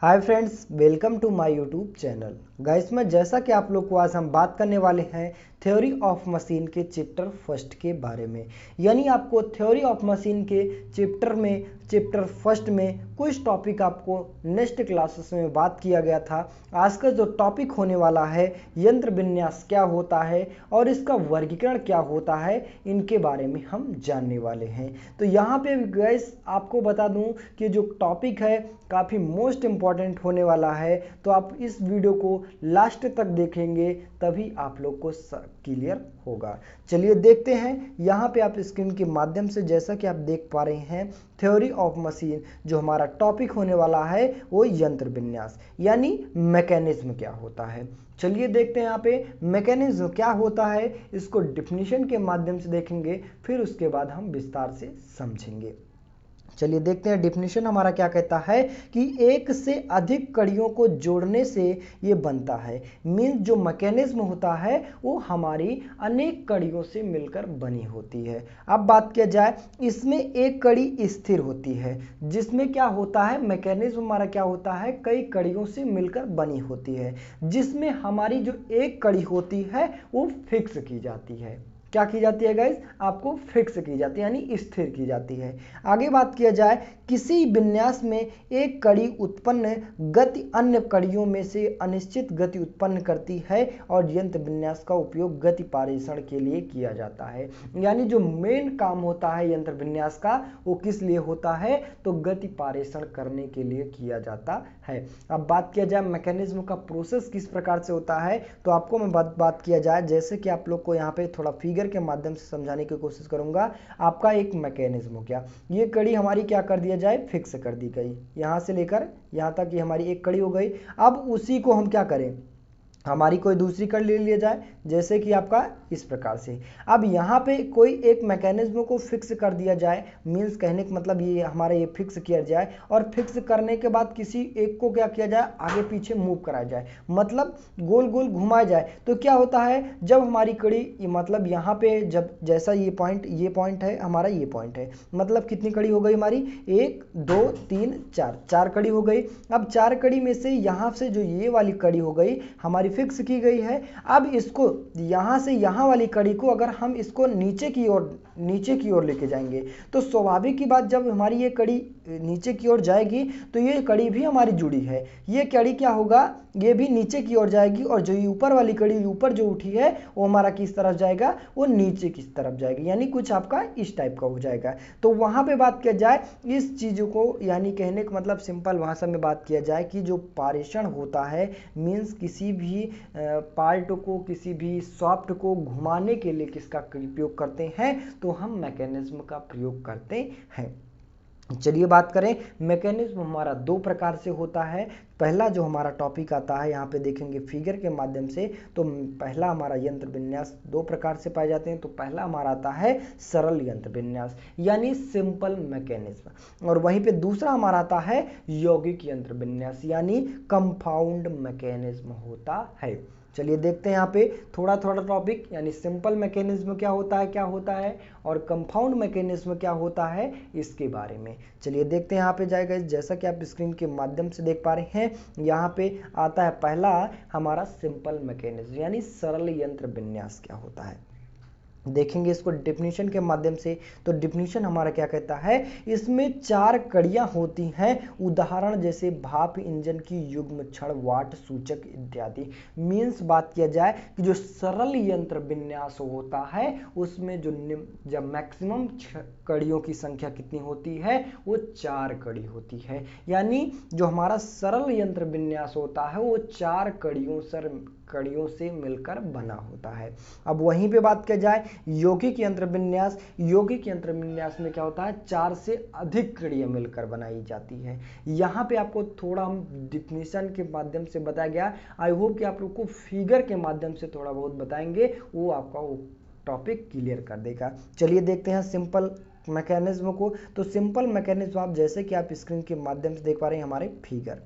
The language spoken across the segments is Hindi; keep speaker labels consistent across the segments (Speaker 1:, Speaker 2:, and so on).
Speaker 1: Hi friends, welcome to my YouTube channel. Guys में जैसा कि आप लोग को आज हम बात करने वाले हैं थ्योरी ऑफ मशीन के चैप्टर फर्स्ट के बारे में। यानी आपको थ्योरी ऑफ मशीन के चैप्टर फर्स्ट में कुछ टॉपिक आपको नेक्स्ट क्लासेस में बात किया गया था। आज का जो टॉपिक होने वाला है यंत्र विन्यास क्या होता है और इसका वर्गीकरण क्या होता है, इनके बारे में हम जानने वाले हैं। तो यहाँ पे गाइस आपको बता दूं कि जो टॉपिक है काफ़ी मोस्ट इम्पॉर्टेंट होने वाला है, तो आप इस वीडियो को लास्ट तक देखेंगे तभी आप लोग को क्लियर होगा। चलिए देखते हैं। यहाँ पे आप स्क्रीन के माध्यम से जैसा कि आप देख पा रहे हैं थ्योरी ऑफ मशीन, जो हमारा टॉपिक होने वाला है वो यंत्र विन्यास यानी मैकेनिज्म क्या होता है। चलिए देखते हैं यहाँ पे मैकेनिज्म क्या होता है, इसको डिफिनीशन के माध्यम से देखेंगे, फिर उसके बाद हम विस्तार से समझेंगे। चलिए देखते हैं डिफिनीशन हमारा क्या कहता है कि एक से अधिक कड़ियों को जोड़ने से ये बनता है। मीन्स जो मैकेनिज्म होता है वो हमारी अनेक कड़ियों से मिलकर बनी होती है। अब बात किया जाए, इसमें एक कड़ी स्थिर होती है, जिसमें क्या होता है मैकेनिज्म हमारा क्या होता है कई कड़ियों से मिलकर बनी होती है, जिसमें हमारी जो एक कड़ी होती है वो फिक्स की जाती है। क्या की जाती है गाइस? आपको फिक्स की जाती है यानी स्थिर की जाती है। आगे बात किया जाए, किसी विन्यास में एक कड़ी उत्पन्न गति अन्य कड़ियों में से अनिश्चित गति उत्पन्न करती है और यंत्र विन्यास का उपयोग गति पारेषण के लिए किया जाता है। यानी जो मेन काम होता है यंत्र विन्यास का वो किस लिए होता है, तो गति पारेषण करने के लिए किया जाता है। अब बात किया जाए मैकेनिज्म का प्रोसेस किस प्रकार से होता है, तो आपको मैं बात किया जाए, जैसे कि आप लोग को यहाँ पे थोड़ा फिगर के माध्यम से समझाने की कोशिश करूंगा। आपका एक मैकेनिज्म हो गया, ये कड़ी हमारी क्या कर दिया जाए, फिक्स कर दी गई, यहां से लेकर यहां तक ये हमारी एक कड़ी हो गई। अब उसी को हम क्या करें, हमारी कोई दूसरी कड़ी ले लिया जाए, जैसे कि आपका इस प्रकार से। अब यहाँ पे कोई एक मैकेनिज्म को फिक्स कर दिया जाए, मीन्स कहने का मतलब ये हमारा ये फिक्स किया जाए, और फिक्स करने के बाद किसी एक को क्या किया जाए, आगे पीछे मूव कराया जाए, मतलब गोल गोल घुमाया जाए। तो क्या होता है, जब हमारी कड़ी मतलब यहाँ पे जब जैसा ये पॉइंट है हमारा, ये पॉइंट है, मतलब कितनी कड़ी हो गई हमारी, 1 2 3 4, 4 कड़ी हो गई। अब 4 कड़ी में से यहाँ से जो ये वाली कड़ी हो गई हमारी फिक्स की गई है। अब इसको यहाँ से यहाँ वाली कड़ी को अगर हम इसको नीचे की ओर लेके जाएंगे, तो स्वाभाविक की बात, जब हमारी ये कड़ी नीचे की ओर जाएगी तो ये कड़ी भी हमारी जुड़ी है, ये कड़ी क्या होगा, ये भी नीचे की ओर जाएगी, और जो ऊपर वाली कड़ी ऊपर जो उठी है वो हमारा किस तरफ जाएगा, वो नीचे की तरफ जाएगी, यानी कुछ आपका इस टाइप का हो जाएगा। तो वहां पे बात किया जाए इस चीजों को, यानी कहने का मतलब सिंपल भाषा में बात किया जाए कि जो पारेषण होता है, मीन्स किसी भी पार्ट को, किसी भी सॉफ्ट को घुमाने के लिए किसका प्रयोग करते हैं, तो हम मैकेनिज्म का प्रयोग करते हैं। चलिए बात करें, मैकेनिज्म हमारा दो प्रकार से होता है। पहला जो हमारा टॉपिक आता है, यहाँ पे देखेंगे फिगर के माध्यम से, तो पहला हमारा यंत्र विन्यास दो प्रकार से पाए जाते हैं। तो पहला हमारा आता है सरल यंत्र विन्यास यानी सिंपल मैकेनिज्म, और वहीं पे दूसरा हमारा आता है यौगिक यंत्र विन्यास यानी कंपाउंड मैकेनिज्म होता है। चलिए देखते हैं यहाँ पे थोड़ा थोड़ा टॉपिक, यानी सिंपल मैकेनिज्म क्या होता है और कंपाउंड मैकेनिज्म क्या होता है, इसके बारे में। चलिए देखते हैं यहाँ पे जाएगा, जैसा कि आप स्क्रीन के माध्यम से देख पा रहे हैं, यहाँ पे आता है पहला हमारा सिंपल मैकेनिज्म यानी सरल यंत्र विन्यास क्या होता है। देखेंगे इसको डिफिनीशन के माध्यम से, तो डिफिनीशन हमारा क्या कहता है, इसमें 4 कड़ियां होती हैं, उदाहरण जैसे भाप इंजन की युग्म क्षण, वाट सूचक इत्यादि। मीन्स बात किया जाए कि जो सरल यंत्र विन्यास होता है उसमें जो जब मैक्सिमम कड़ियों की संख्या कितनी होती है, वो 4 कड़ी होती है। यानी जो हमारा सरल यंत्र विन्यास होता है वो 4 कड़ियों से मिलकर बना होता है। अब वहीं पे बात किया जाए यौगिक यंत्र विन्यास में क्या होता है, 4 से अधिक कड़ियां मिलकर बनाई जाती है। यहाँ पे आपको थोड़ा हम डिफिनीशन के माध्यम से बताया गया, आई होप कि आप लोग को फिगर के माध्यम से थोड़ा बहुत बताएंगे, वो आपका वो टॉपिक क्लियर कर देगा। चलिए देखते हैं सिंपल मैकेनिज्म को। तो सिंपल मैकेनिज्म आप जैसे कि आप स्क्रीन के माध्यम से देख पा रहे हैं हमारे फिगर,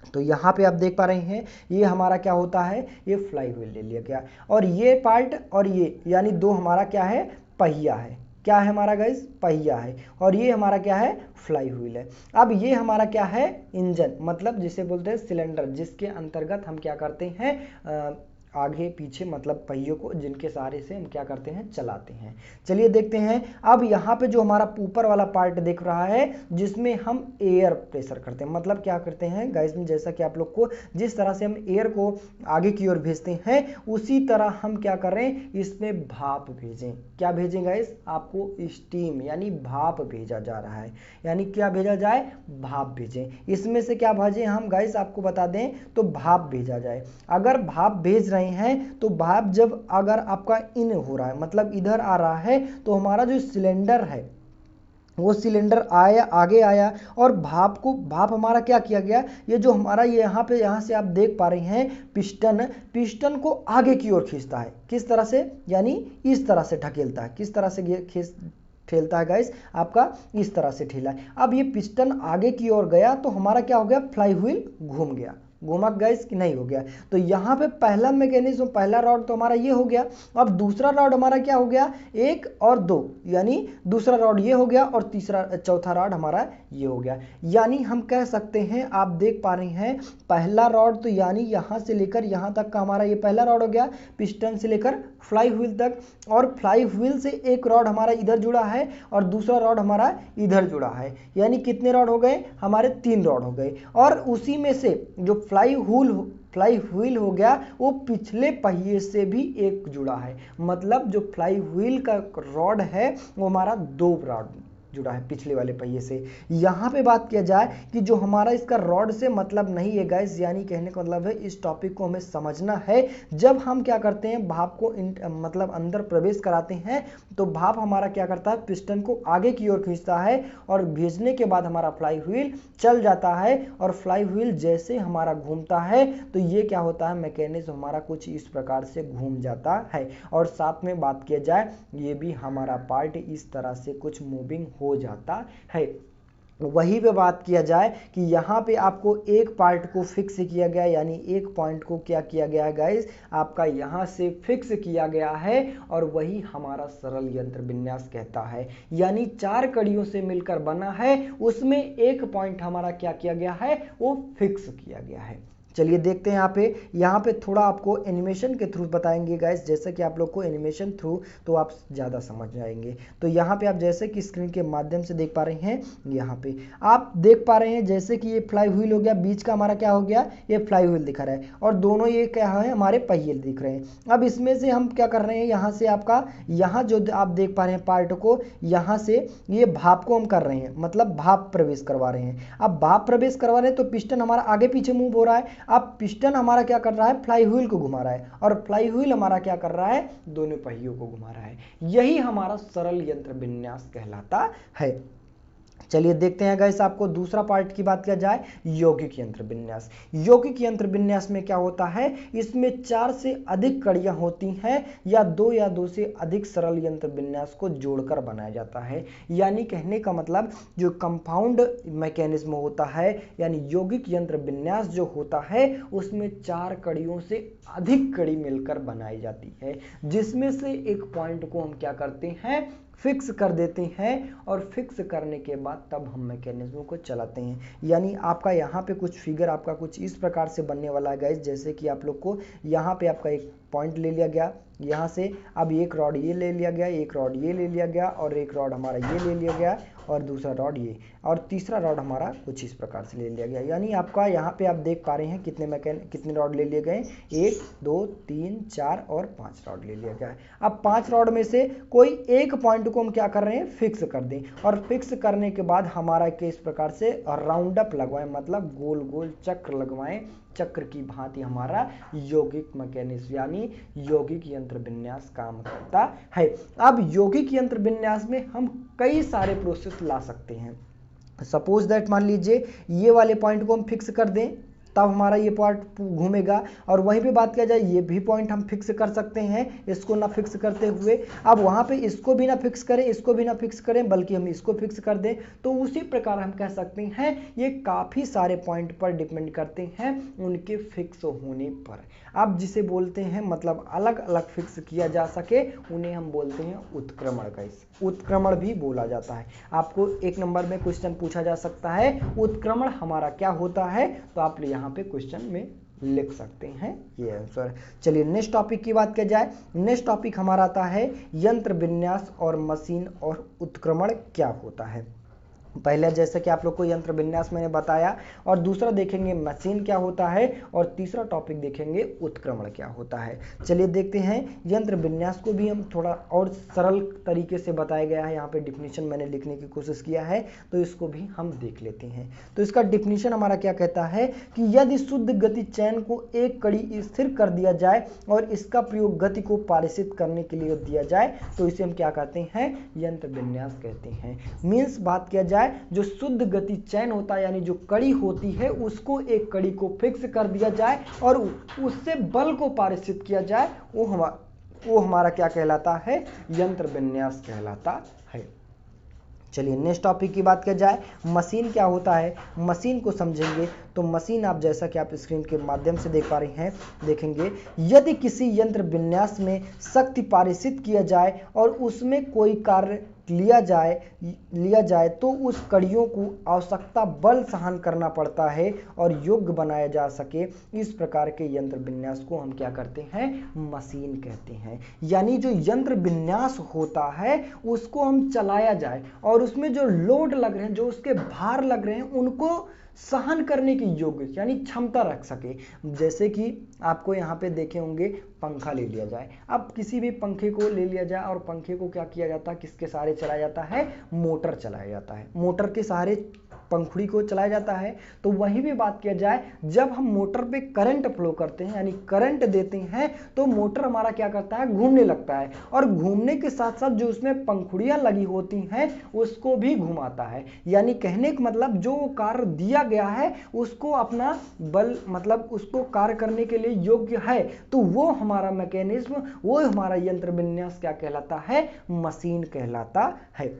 Speaker 1: तो यहाँ पे आप देख पा रहे हैं ये हमारा क्या होता है, ये फ्लाई व्हील ले लिया गया, और ये पार्ट और ये यानी दो हमारा क्या है, पहिया है, क्या है हमारा गाइस, पहिया है, और ये हमारा क्या है, फ्लाई व्हील है। अब ये हमारा क्या है, इंजन, मतलब जिसे बोलते हैं सिलेंडर, जिसके अंतर्गत हम क्या करते हैं, आगे पीछे मतलब पहियों को, जिनके सहारे से हम क्या करते हैं, चलाते हैं। चलिए देखते हैं। अब यहाँ पे जो हमारा ऊपर वाला पार्ट दिख रहा है, जिसमें हम एयर प्रेशर करते हैं, मतलब क्या करते हैं गाइस, जैसा कि आप लोग को जिस तरह से हम एयर को आगे की ओर भेजते हैं, उसी तरह हम क्या करें, इसमें भाप भेजें। क्या भेजें गाइस, आपको स्टीम यानी भाप भेजा जा रहा है, यानी क्या भेजा जाए, भाप भेजें। इसमें से क्या भेजें हम गाइस, आपको बता दें तो भाप भेजा जाए। अगर भाप भेज रहे हैं तो भाप जब अगर आपका इन हो रहा है, मतलब इधर आ रहा है, तो हमारा जो सिलेंडर है वो सिलेंडर आया, आगे आया, और भाप हमारा क्या किया गया, ये जो हमारा ये यहाँ से आप देख पा रहे हैं पिस्टन को आगे की ओर खींचता है। किस तरह से, यानी इस तरह से ढकेलता है। किस तरह से ठेलता है गाइस, आपका इस तरह से ठेला है। अब ये पिस्टन आगे की ओर गया तो हमारा क्या हो गया, फ्लाई व्हील घूम गया। घुमा गाइस कि नहीं हो गया। तो यहाँ पे पहला मैकेनिज्म, पहला रॉड तो हमारा ये हो गया। अब दूसरा रॉड हमारा क्या हो गया, 1 और 2, यानी दूसरा रॉड ये हो गया और चौथा रॉड हमारा ये हो गया। यानी हम कह सकते हैं, आप देख पा रहे हैं, पहला रॉड तो यानी यहाँ से लेकर यहाँ तक का हमारा ये पहला रॉड हो गया, पिस्टन से लेकर फ्लाई व्हील तक, और फ्लाई व्हील से एक रॉड हमारा इधर जुड़ा है और दूसरा रॉड हमारा इधर जुड़ा है। यानी कितने रॉड हो गए हमारे, 3 रॉड हो गए। और उसी में से जो फ्लाई व्हील हो गया, वो पिछले पहिए से भी एक जुड़ा है, मतलब जो फ्लाई व्हील का रॉड है वो हमारा 2 रॉड जुड़ा है पिछले वाले पहिए से। यहाँ पे बात किया जाए कि जो हमारा इसका रॉड से मतलब नहीं है गाइस, यानी कहने का मतलब है इस टॉपिक को हमें समझना है। जब हम क्या करते हैं, भाप को मतलब अंदर प्रवेश कराते हैं, तो भाप हमारा क्या करता है, पिस्टन को आगे की ओर खींचता है, और भेजने के बाद हमारा फ्लाई व्हील चल जाता है, और फ्लाई व्हील जैसे हमारा घूमता है तो ये क्या होता है, मैकेनिज्म हमारा कुछ इस प्रकार से घूम जाता है। और साथ में बात किया जाए, ये भी हमारा पार्ट इस तरह से कुछ मूविंग हो जाता है। वही पे बात किया जाए कि यहाँ पे आपको एक पार्ट को फिक्स किया गया, यानी एक पॉइंट को क्या किया गया है गाइस, आपका यहाँ से फिक्स किया गया है, और वही हमारा सरल यंत्र विन्यास कहता है। यानी 4 कड़ियों से मिलकर बना है, उसमें एक पॉइंट हमारा क्या किया गया है, वो फिक्स किया गया है। चलिए देखते हैं यहाँ पे थोड़ा आपको एनिमेशन के थ्रू बताएंगे गाइस, जैसे कि आप लोग को एनिमेशन थ्रू तो आप ज़्यादा समझ जाएंगे। तो यहाँ पे आप जैसे कि स्क्रीन के माध्यम से देख पा रहे हैं, यहाँ पे आप देख पा रहे हैं जैसे कि ये फ्लाई व्हील हो गया, बीच का हमारा क्या हो गया, ये फ्लाई व्हील दिखा रहा है, और दोनों ये क्या है, हमारे पहिए दिख रहे हैं। अब इसमें से हम क्या कर रहे हैं, यहाँ से आपका यहाँ जो आप देख पा रहे हैं पार्ट को, यहाँ से ये भाप को हम कर रहे हैं, मतलब भाप प्रवेश करवा रहे हैं। अब भाप प्रवेश करवा रहे हैं तो पिस्टन हमारा आगे पीछे मूव हो रहा है। अब पिस्टन हमारा क्या कर रहा है, फ्लाई व्हील को घुमा रहा है, और फ्लाई व्हील हमारा क्या कर रहा है, दोनों पहियों को घुमा रहा है। यही हमारा सरल यंत्र विन्यास कहलाता है। चलिए देखते हैं गाइस, आपको दूसरा पार्ट की बात किया जाए, यौगिक यंत्र विन्यास। यौगिक यंत्र विन्यास में क्या होता है, इसमें 4 से अधिक कड़ियां होती हैं, या 2 से अधिक सरल यंत्र विन्यास को जोड़कर बनाया जाता है। यानी कहने का मतलब जो कंपाउंड मैकेनिज्म होता है, यानी यौगिक यंत्र विन्यास जो होता है, उसमें 4 कड़ियों से अधिक कड़ी मिलकर बनाई जाती है, जिसमें से एक पॉइंट को हम क्या करते हैं, फिक्स कर देते हैं, और फिक्स करने के बाद तब हम मैकेनिज्म को चलाते हैं। यानी आपका यहाँ पे कुछ फिगर आपका कुछ इस प्रकार से बनने वाला है गाइस, जैसे कि आप लोग को यहाँ पे आपका एक पॉइंट ले लिया गया, यहाँ से अब एक रॉड ये ले लिया गया, एक रॉड ये ले लिया गया, और एक रॉड हमारा ये ले लिया गया, और दूसरा रॉड ये, और तीसरा रॉड हमारा कुछ इस प्रकार से ले लिया गया। यानी आपका यहाँ पे आप देख पा रहे हैं कितने रॉड ले लिए गए, 1 2 3 4 और 5 रॉड ले लिया गया है। अब 5 रॉड में से कोई एक पॉइंट को हम क्या कर रहे हैं, फिक्स कर दें, और फिक्स करने के बाद हमारा किस प्रकार से राउंड अप लगवाएं, मतलब गोल गोल चक्र लगवाएं, चक्र की भांति हमारा यौगिक मैकेनिज्म यानी यौगिक यंत्र विन्यास काम करता है। अब यौगिक यंत्र विन्यास में हम कई सारे प्रोसेस ला सकते हैं। सपोज दैट मान लीजिए ये वाले पॉइंट को हम फिक्स कर दें, तब हमारा ये पार्ट घूमेगा। और वहीं पे बात किया जाए ये भी पॉइंट हम फिक्स कर सकते हैं, इसको ना फिक्स करते हुए। अब वहाँ पे इसको भी ना फिक्स करें, इसको भी ना फिक्स करें, बल्कि हम इसको फिक्स कर दें, तो उसी प्रकार हम कह सकते हैं ये काफ़ी सारे पॉइंट पर डिपेंड करते हैं उनके फिक्स होने पर। अब जिसे बोलते हैं मतलब अलग अलग फिक्स किया जा सके उन्हें हम बोलते हैं उत्क्रमण। गाइस उत्क्रमण भी बोला जाता है। आपको 1 नंबर में क्वेश्चन पूछा जा सकता है उत्क्रमण हमारा क्या होता है, तो आप यहाँ पे क्वेश्चन में लिख सकते हैं ये आंसर। चलिए नेक्स्ट टॉपिक की बात किया जाए। नेक्स्ट टॉपिक हमारा आता है यंत्र विन्यास और मशीन और उत्क्रमण क्या होता है। पहले जैसे कि आप लोग को यंत्र विन्यास मैंने बताया, और दूसरा देखेंगे मशीन क्या होता है, और तीसरा टॉपिक देखेंगे उत्क्रमण क्या होता है। चलिए देखते हैं यंत्र विन्यास को भी हम थोड़ा और सरल तरीके से बताया गया है, यहाँ पे डिफिनीशन मैंने लिखने की कोशिश किया है, तो इसको भी हम देख लेते हैं। तो इसका डिफिनीशन हमारा क्या कहता है कि यदि शुद्ध गति चैन को एक कड़ी स्थिर कर दिया जाए और इसका प्रयोग गति को पारिषित करने के लिए दिया जाए तो इसे हम क्या कहते हैं, यंत्र विन्यास कहते हैं। मीन्स बात किया जाए जो शुद्ध गति चैन होता है यानी जो कड़ी होती है उसको एक कड़ी को फिक्स कर दिया जाए और उससे बल को पारिषित किया जाए, वो हमारा क्या कहलाता है, यंत्र विन्यास कहलाता है। चलिए नेक्स्ट टॉपिक की बात किया जाए मशीन क्या होता है। मशीन को समझेंगे तो मशीन आप जैसा कि आप स्क्रीन के माध्यम से देख पा रहे हैं, देखेंगे यदि किसी यंत्र विन्यास में शक्ति पारिषित किया जाए और उसमें कोई कार्य लिया जाए तो उस कड़ियों को आवश्यकता बल सहन करना पड़ता है और योग्य बनाया जा सके, इस प्रकार के यंत्र विन्यास को हम क्या करते हैं, मशीन कहते हैं। यानी जो यंत्र विन्यास होता है उसको हम चलाया जाए और उसमें जो लोड लग रहे हैं, जो उसके भार लग रहे हैं, उनको सहन करने की योग्य यानी क्षमता रख सके। जैसे कि आपको यहाँ पे देखे होंगे पंखा ले लिया जाए, अब किसी भी पंखे को ले लिया जाए और पंखे को क्या किया जाता है, किसके सहारे चलाया जाता है, मोटर चलाया जाता है, मोटर के सहारे पंखुड़ी को चलाया जाता है। तो वहीं भी बात किया जाए जब हम मोटर पे करंट फ्लो करते हैं यानी करंट देते हैं तो मोटर हमारा क्या करता है, घूमने लगता है, और घूमने के साथ साथ जो उसमें पंखुड़ियां लगी होती हैं उसको भी घुमाता है। यानी कहने का मतलब जो कार्य दिया गया है उसको अपना बल मतलब उसको कार्य करने के लिए योग्य है, तो वो हमारा मैकेनिज्म, वो हमारा यंत्र विन्यास क्या कहलाता है, मशीन कहलाता है।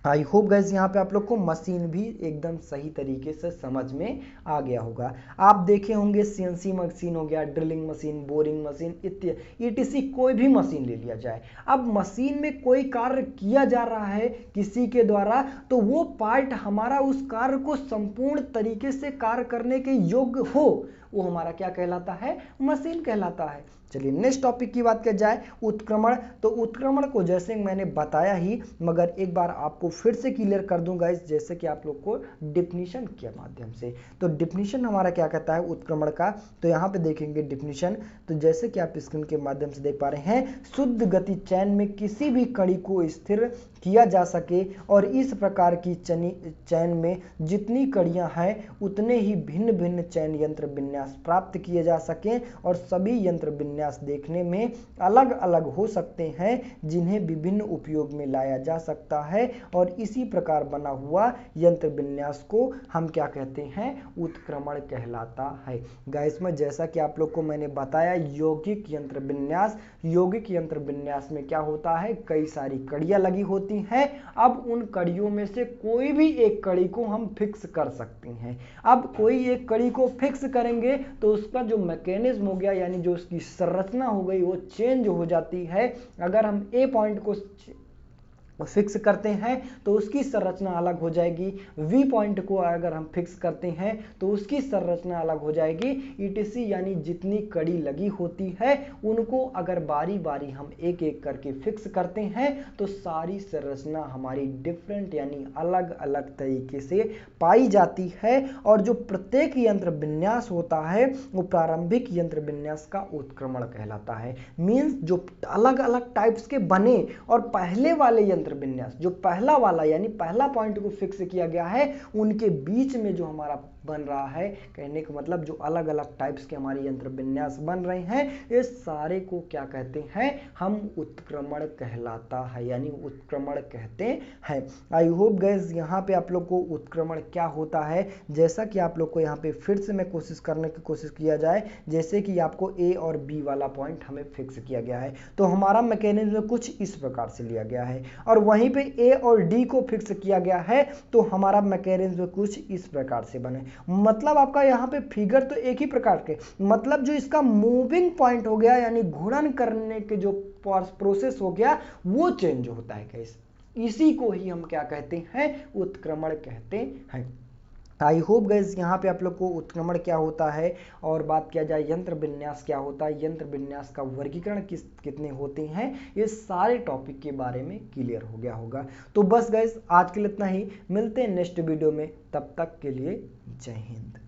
Speaker 1: आई होप गाइस यहाँ पे आप लोग को मशीन भी एकदम सही तरीके से समझ में आ गया होगा। आप देखे होंगे सीएनसी मशीन हो गया, ड्रिलिंग मशीन, बोरिंग मशीन इत्यादि ईटीसी, कोई भी मशीन ले लिया जाए। अब मशीन में कोई कार्य किया जा रहा है किसी के द्वारा तो वो पार्ट हमारा उस कार्य को संपूर्ण तरीके से कार्य करने के योग्य हो, वो हमारा क्या कहलाता है, मशीन कहलाता है। चलिए नेक्स्ट टॉपिक की बात किया जाए उत्क्रमण। तो उत्क्रमण को जैसे मैंने बताया ही, मगर एक बार आपको फिर से क्लियर कर दूं गाइस, जैसे कि आप लोग को डिफिनीशन के माध्यम से। तो डिफिनीशन हमारा क्या कहता है उत्क्रमण का, तो यहाँ पे देखेंगे डिफिनीशन। तो जैसे कि आप स्क्रीन के माध्यम से देख पा रहे हैं, शुद्ध गति चैन में किसी भी कड़ी को स्थिर किया जा सके और इस प्रकार की चैन में जितनी कड़ियां हैं उतने ही भिन्न भिन्न चैन यंत्र विन्यास प्राप्त किए जा सकें, और सभी यंत्र विन्यास देखने में अलग अलग हो सकते हैं जिन्हें विभिन्न उपयोग में लाया जा सकता है, और इसी प्रकार बना हुआ यंत्र विन्यास को हम क्या कहते हैं, उत्क्रमण कहलाता है। गाइस में जैसा कि आप लोग को मैंने बताया यौगिक यंत्र विन्यास, यौगिक यंत्र विन्यास में क्या होता है, कई सारी कड़ियां लगी होती हैं। अब उन कड़ियों में से कोई भी एक कड़ी को हम फिक्स कर सकते हैं। अब कोई एक कड़ी को फिक्स करेंगे तो उसका जो मैकेनिज्म हो गया यानी जो उसकी संरचना हो गई वो चेंज हो जाती है। अगर हम ए पॉइंट को फिक्स करते हैं तो उसकी संरचना अलग हो जाएगी, वी पॉइंट को अगर हम फिक्स करते हैं तो उसकी संरचना अलग हो जाएगी, ईटीसी यानी जितनी कड़ी लगी होती है उनको अगर बारी बारी हम एक एक करके फिक्स करते हैं तो सारी संरचना हमारी डिफरेंट यानी अलग अलग तरीके से पाई जाती है। और जो प्रत्येक यंत्र विन्यास होता है वो प्रारंभिक यंत्र विन्यास का उत्क्रमण कहलाता है। मीन्स जो अलग अलग टाइप्स के बने और पहले वाले यंत्र यंत्र विन्यास, जो पहला वाला यानी पहला पॉइंट को फिक्स किया गया है, उनके बीच में जो हमारा बन रहा है, कहने का मतलब जो अलग अलग टाइप्स के हमारे यंत्र विन्यास बन रहे हैं, ये सारे को क्या कहते हैं, हम उत्क्रमण कहलाता है, यानी उत्क्रमण कहते हैं। आई होप गाइस यहाँ पे आप लोग को उत्क्रमण क्या होता है, जैसा कि आप लोग को यहाँ पे फिर से मैं कोशिश करने की कोशिश किया जाए, जैसे कि आपको ए और बी वाला पॉइंट हमें फिक्स किया गया है, तो हमारा मैकेनिज्म कुछ इस प्रकार से लिया गया है, और वहीं पे ए और डी को फिक्स किया गया है, तो हमारा मैकेनिज्म कुछ इस प्रकार से बने। मतलब आपका यहाँ पे फिगर तो एक ही प्रकार के, मतलब जो इसका मूविंग पॉइंट हो गया, यानी घूर्णन करने के जो प्रोसेस हो गया, वो चेंज होता है गाइस, इसी को ही हम क्या कहते हैं, उत्क्रमण कहते हैं। आई होप गाइस यहाँ पे आप लोग को उत्क्रमण क्या होता है, और बात किया जाए यंत्र विन्यास क्या होता है, यंत्र विन्यास का वर्गीकरण कितने होते हैं, ये सारे टॉपिक के बारे में क्लियर हो गया होगा। तो बस गाइस आज के लिए इतना ही, मिलते हैं नेक्स्ट वीडियो में, तब तक के लिए जय हिंद।